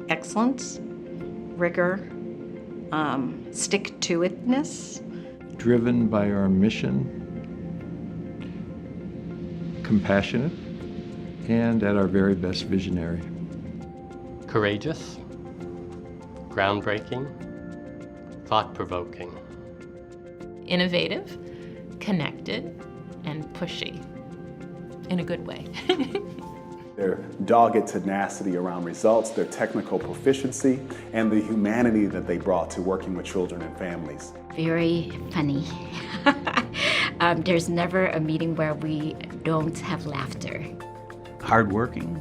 excellence, rigor, stick-to-itness. Driven by our mission, compassionate, and at our very best visionary. Courageous, groundbreaking, thought-provoking. Innovative, connected, and pushy in a good way. Their dogged tenacity around results, their technical proficiency, and the humanity that they brought to working with children and families. Very funny. There's never a meeting where we don't have laughter. Hardworking,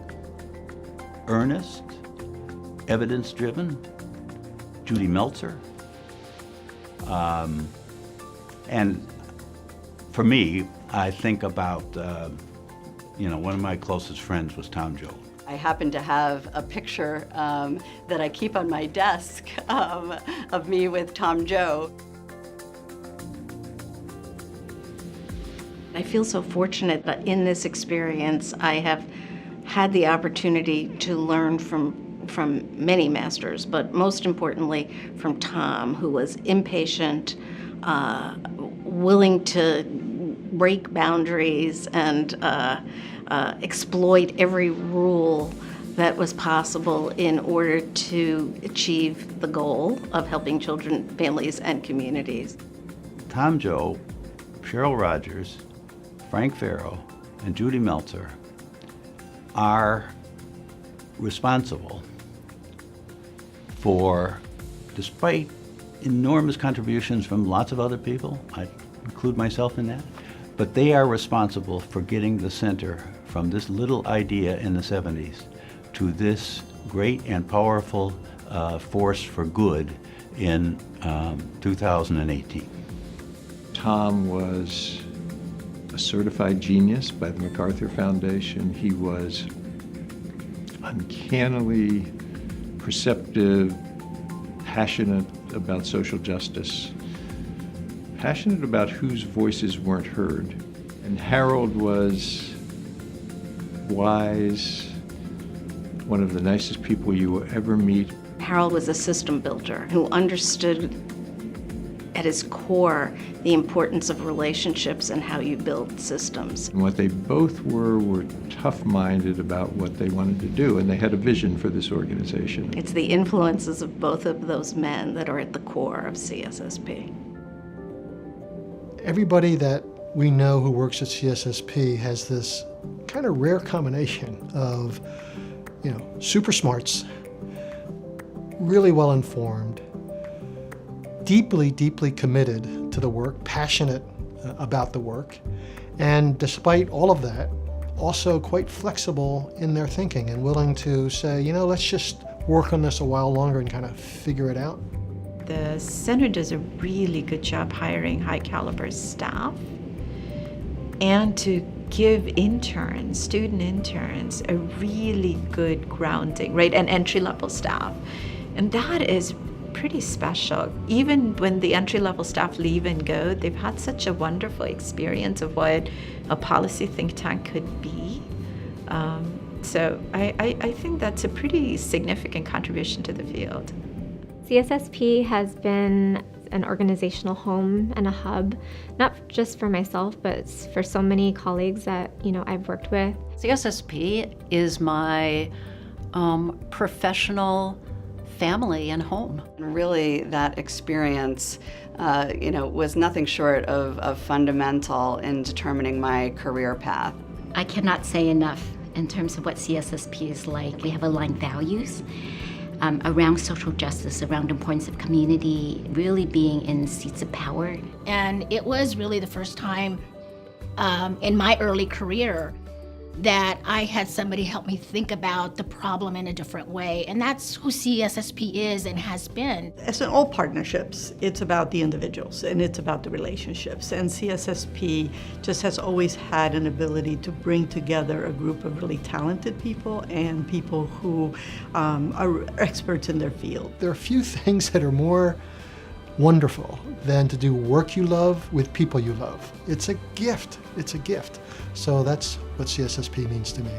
earnest, evidence-driven, Judith Meltzer. And for me, I think about, one of my closest friends was Tom Joe. I happen to have a picture that I keep on my desk of me with Tom Joe. I feel so fortunate that in this experience I have had the opportunity to learn from many masters, but most importantly from Tom, who was impatient, willing to break boundaries and exploit every rule that was possible in order to achieve the goal of helping children, families, and communities. Tom Joe, Cheryl Rogers, Frank Farrow, and Judith Meltzer are responsible for, despite enormous contributions from lots of other people, I include myself in that, but they are responsible for getting the center from this little idea in the 70s to this great and powerful force for good in 2018. Tom was a certified genius by the MacArthur Foundation. He was uncannily perceptive, passionate about social justice, passionate about whose voices weren't heard. And Harold was wise, one of the nicest people you will ever meet. Harold was a system builder who understood at his core the importance of relationships and how you build systems. And what they both were tough-minded about what they wanted to do, and they had a vision for this organization. It's the influences of both of those men that are at the core of CSSP. Everybody that we know who works at CSSP has this kind of rare combination of, super smarts, really well informed, deeply, deeply committed to the work, passionate about the work, and despite all of that, also quite flexible in their thinking and willing to say, let's just work on this a while longer and kind of figure it out. The center does a really good job hiring high caliber staff and to give interns, student interns, a really good grounding, right? And entry-level staff. And that is pretty special. Even when the entry-level staff leave and go, they've had such a wonderful experience of what a policy think tank could be. So I think that's a pretty significant contribution to the field. CSSP has been an organizational home and a hub, not just for myself, but for so many colleagues that I've worked with. CSSP is my professional family and home. Really, that experience, was nothing short of fundamental in determining my career path. I cannot say enough in terms of what CSSP is like. We have aligned values around social justice, around the importance of community, really being in seats of power. And it was really the first time in my early career that I had somebody help me think about the problem in a different way. And that's who CSSP is and has been. As in all partnerships, it's about the individuals and it's about the relationships. And CSSP just has always had an ability to bring together a group of really talented people and people who are experts in their field. There are few things that are more wonderful than to do work you love with people you love. It's a gift. It's a gift. So that's what CSSP means to me.